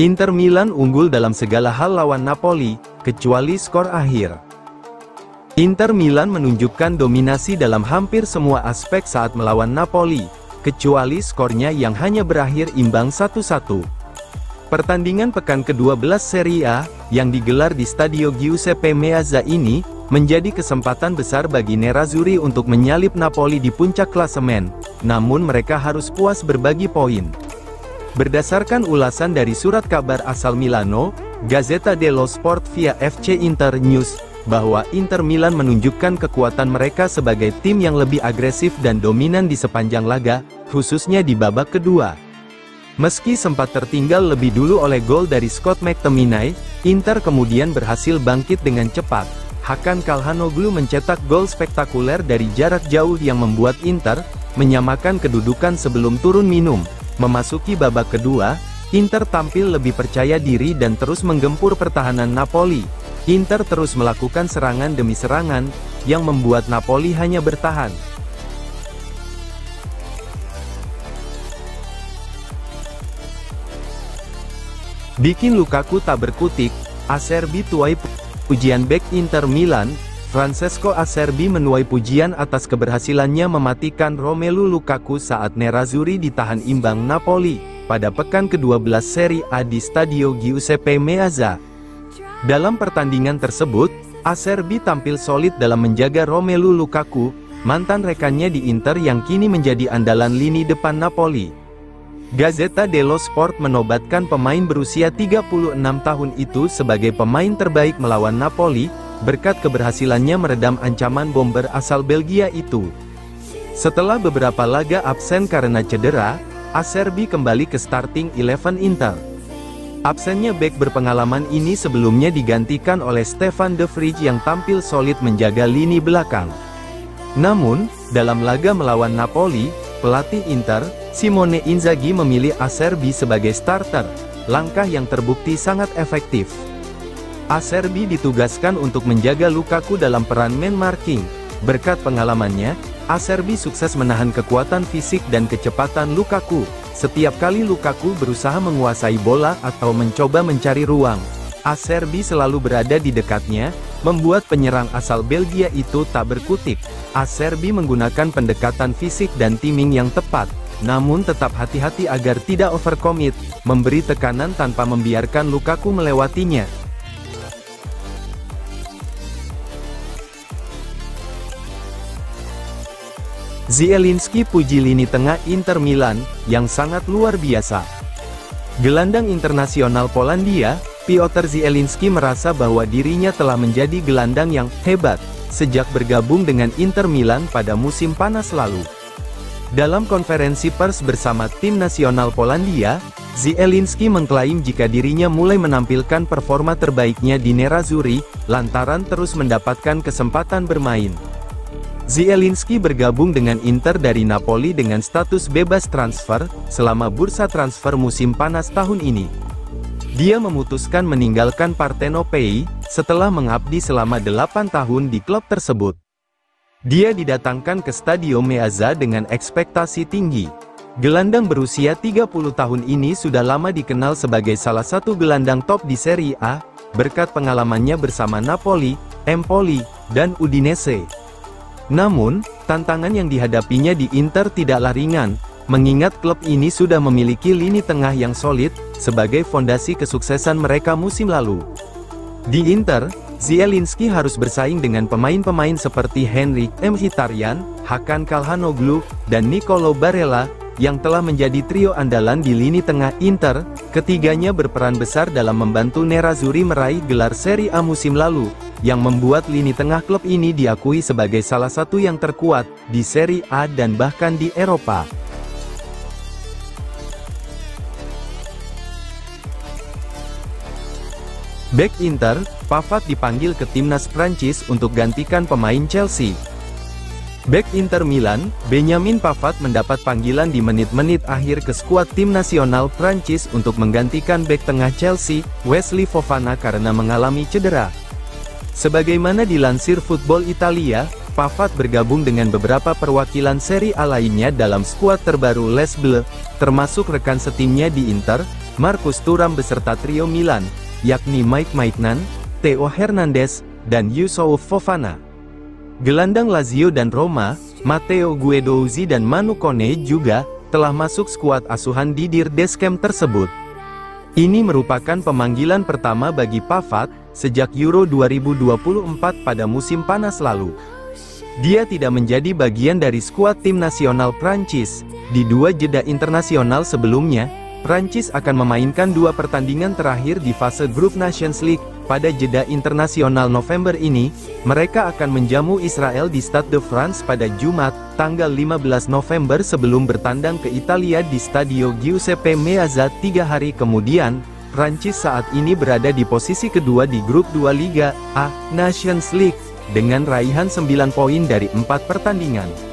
Inter Milan unggul dalam segala hal lawan Napoli, kecuali skor akhir. Inter Milan menunjukkan dominasi dalam hampir semua aspek saat melawan Napoli, kecuali skornya yang hanya berakhir imbang 1-1. Pertandingan pekan ke-12 Serie A, yang digelar di Stadio Giuseppe Meazza ini, menjadi kesempatan besar bagi Nerazzurri untuk menyalip Napoli di puncak klasemen, namun mereka harus puas berbagi poin. Berdasarkan ulasan dari surat kabar asal Milano, Gazzetta dello Sport via FC Inter News, bahwa Inter Milan menunjukkan kekuatan mereka sebagai tim yang lebih agresif dan dominan di sepanjang laga, khususnya di babak kedua. Meski sempat tertinggal lebih dulu oleh gol dari Scott McTominay, Inter kemudian berhasil bangkit dengan cepat. Hakan Calhanoglu mencetak gol spektakuler dari jarak jauh yang membuat Inter menyamakan kedudukan sebelum turun minum. Memasuki babak kedua, Inter tampil lebih percaya diri dan terus menggempur pertahanan Napoli. Inter terus melakukan serangan demi serangan, yang membuat Napoli hanya bertahan. Bikin Lukaku tak berkutik, Acerbi tuai pujian bek Inter Milan. Francesco Acerbi menuai pujian atas keberhasilannya mematikan Romelu Lukaku saat Nerazzurri ditahan imbang Napoli, pada pekan ke-12 Serie A di Stadio Giuseppe Meazza. Dalam pertandingan tersebut, Acerbi tampil solid dalam menjaga Romelu Lukaku, mantan rekannya di Inter yang kini menjadi andalan lini depan Napoli. Gazzetta dello Sport menobatkan pemain berusia 36 tahun itu sebagai pemain terbaik melawan Napoli, berkat keberhasilannya meredam ancaman bomber asal Belgia itu. Setelah beberapa laga absen karena cedera, Acerbi kembali ke starting 11 Inter. Absennya bek berpengalaman ini sebelumnya digantikan oleh Stefan de Vrij yang tampil solid menjaga lini belakang. Namun, dalam laga melawan Napoli, pelatih Inter, Simone Inzaghi memilih Acerbi sebagai starter, langkah yang terbukti sangat efektif. Acerbi ditugaskan untuk menjaga Lukaku dalam peran man marking. Berkat pengalamannya, Acerbi sukses menahan kekuatan fisik dan kecepatan Lukaku. Setiap kali Lukaku berusaha menguasai bola atau mencoba mencari ruang, Acerbi selalu berada di dekatnya, membuat penyerang asal Belgia itu tak berkutik. Acerbi menggunakan pendekatan fisik dan timing yang tepat, namun tetap hati-hati agar tidak overcommit, memberi tekanan tanpa membiarkan Lukaku melewatinya. Zielinski puji lini tengah Inter Milan, yang sangat luar biasa. Gelandang internasional Polandia, Piotr Zielinski merasa bahwa dirinya telah menjadi gelandang yang hebat, sejak bergabung dengan Inter Milan pada musim panas lalu. Dalam konferensi pers bersama tim nasional Polandia, Zielinski mengklaim jika dirinya mulai menampilkan performa terbaiknya di Nerazzurri, lantaran terus mendapatkan kesempatan bermain. Zielinski bergabung dengan Inter dari Napoli dengan status bebas transfer, selama bursa transfer musim panas tahun ini. Dia memutuskan meninggalkan Partenopei, setelah mengabdi selama 8 tahun di klub tersebut. Dia didatangkan ke Stadio Meazza dengan ekspektasi tinggi. Gelandang berusia 30 tahun ini sudah lama dikenal sebagai salah satu gelandang top di Serie A, berkat pengalamannya bersama Napoli, Empoli, dan Udinese. Namun, tantangan yang dihadapinya di Inter tidaklah ringan, mengingat klub ini sudah memiliki lini tengah yang solid, sebagai fondasi kesuksesan mereka musim lalu. Di Inter, Zielinski harus bersaing dengan pemain-pemain seperti Henryk Mkhitaryan, Hakan Calhanoglu, dan Nicolo Barella, yang telah menjadi trio andalan di lini tengah Inter. Ketiganya berperan besar dalam membantu Nerazzurri meraih gelar Serie A musim lalu, yang membuat lini tengah klub ini diakui sebagai salah satu yang terkuat di Serie A dan bahkan di Eropa. Bek Inter, Pavard dipanggil ke timnas Prancis untuk gantikan pemain Chelsea. Bek Inter Milan, Benjamin Pavard mendapat panggilan di menit-menit akhir ke skuad tim nasional Prancis untuk menggantikan bek tengah Chelsea, Wesley Fofana karena mengalami cedera. Sebagaimana dilansir Football Italia, Pavard bergabung dengan beberapa perwakilan Serie A lainnya dalam skuad terbaru Les Bleus, termasuk rekan setimnya di Inter, Marcus Thuram beserta trio Milan, yakni Mike Maignan, Theo Hernandez, dan Youssouf Fofana. Gelandang Lazio dan Roma, Matteo Guendouzi dan Manu Kone juga telah masuk skuad asuhan Didier Deschamps tersebut. Ini merupakan pemanggilan pertama bagi Pavard sejak Euro 2024 pada musim panas lalu. Dia tidak menjadi bagian dari skuad tim nasional Prancis. Di 2 jeda internasional sebelumnya, Prancis akan memainkan 2 pertandingan terakhir di fase grup Nations League. Pada jeda internasional November ini, mereka akan menjamu Israel di Stade de France pada Jumat, tanggal 15 November sebelum bertandang ke Italia di Stadio Giuseppe Meazza 3 hari kemudian. Prancis saat ini berada di posisi kedua di grup 2 Liga A Nations League, dengan raihan 9 poin dari 4 pertandingan.